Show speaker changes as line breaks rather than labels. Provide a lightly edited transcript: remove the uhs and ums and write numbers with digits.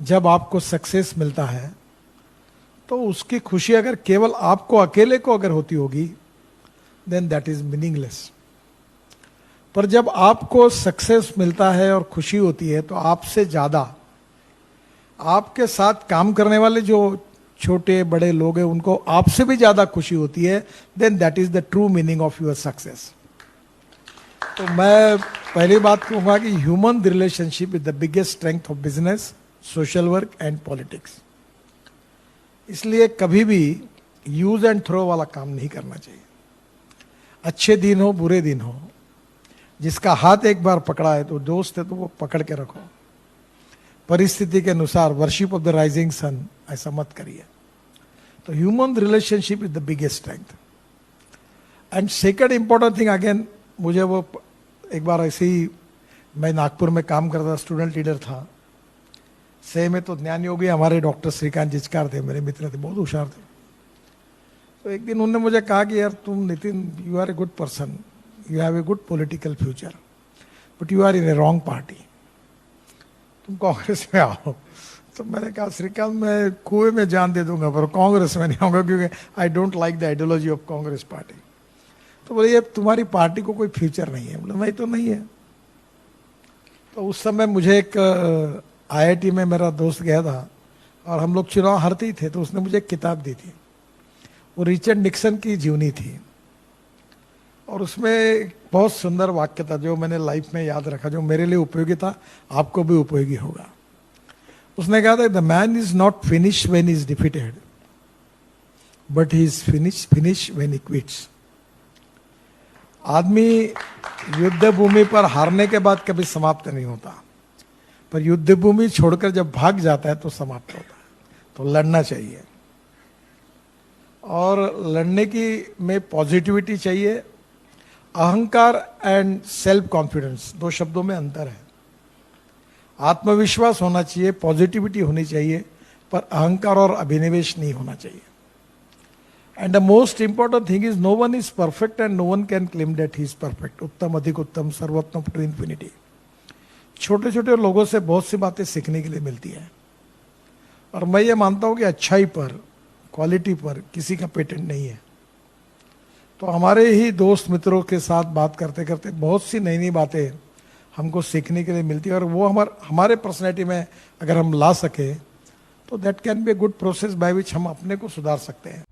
जब आपको सक्सेस मिलता है तो उसकी खुशी अगर केवल आपको अकेले को अगर होती होगी, देन दैट इज मीनिंगलेस। पर जब आपको सक्सेस मिलता है और खुशी होती है तो आपसे ज्यादा आपके साथ काम करने वाले जो छोटे बड़े लोग हैं उनको आपसे भी ज्यादा खुशी होती है, then that is the true meaning of your success. तो मैं पहली बात कहूंगा कि human relationship is the biggest strength of business, social work and politics. इसलिए कभी भी यूज एंड थ्रो वाला काम नहीं करना चाहिए। अच्छे दिन हो बुरे दिन हो, जिसका हाथ एक बार पकड़ा है तो दोस्त है तो वो पकड़ के रखो। परिस्थिति के अनुसार worship of the rising sun ऐसा मत करिए। तो human relationship is the biggest strength. And second important thing, again मुझे वो एक बार ऐसे ही, मैं नागपुर में काम करता, स्टूडेंट लीडर था। से में तो ज्ञान योगी हमारे डॉक्टर श्रीकांत जिचकार थे, मेरे मित्र थे, बहुत होशियार थे। तो एक दिन उन्होंने मुझे कहा कि यार तुम Nitin, you are a good person, you have a good political future, but you are in a wrong party, तुम कांग्रेस में आओ। तो मैंने कहा श्रीकांत मैं कुएं में जान दे दूंगा पर कांग्रेस में नहीं आऊंगा, क्योंकि I don't like the ideology of Congress party. तो बोले ये तुम्हारी पार्टी को कोई फ्यूचर नहीं है। बोले नहीं तो नहीं है। तो उस समय मुझे एक आईआईटी में मेरा दोस्त गया था और हम लोग चुनाव हारते ही थे, तो उसने मुझे एक किताब दी थी, वो रिचर्ड निक्सन की जीवनी थी। और उसमें एक बहुत सुंदर वाक्य था जो मैंने लाइफ में याद रखा, जो मेरे लिए उपयोगी था, आपको भी उपयोगी होगा। उसने कहा था the man is not finish when is defeated, but he is finish when he quits. आदमी युद्ध भूमि पर हारने के बाद कभी समाप्त नहीं होता, पर युद्ध भूमि छोड़कर जब भाग जाता है तो समाप्त होता है। तो लड़ना चाहिए, और लड़ने की में पॉजिटिविटी चाहिए। अहंकार एंड सेल्फ कॉन्फिडेंस, दो शब्दों में अंतर है। आत्मविश्वास होना चाहिए, पॉजिटिविटी होनी चाहिए, पर अहंकार और अभिनिवेश नहीं होना चाहिए। And the most important thing is no one is perfect and no one can claim that he is perfect. उत्तम अधिक उत्तम, सर्वोत्तम टू इन्फिनिटी। छोटे छोटे लोगों से बहुत सी बातें सीखने के लिए मिलती है, और मैं ये मानता हूं कि अच्छाई पर, क्वालिटी पर किसी का पेटेंट नहीं है। तो हमारे ही दोस्त मित्रों के साथ बात करते करते बहुत सी नई नई बातें हमको सीखने के लिए मिलती है, और वो हमारे पर्सनैलिटी में अगर हम ला सके तो that can be a good process by which हम अपने को सुधार सकते हैं।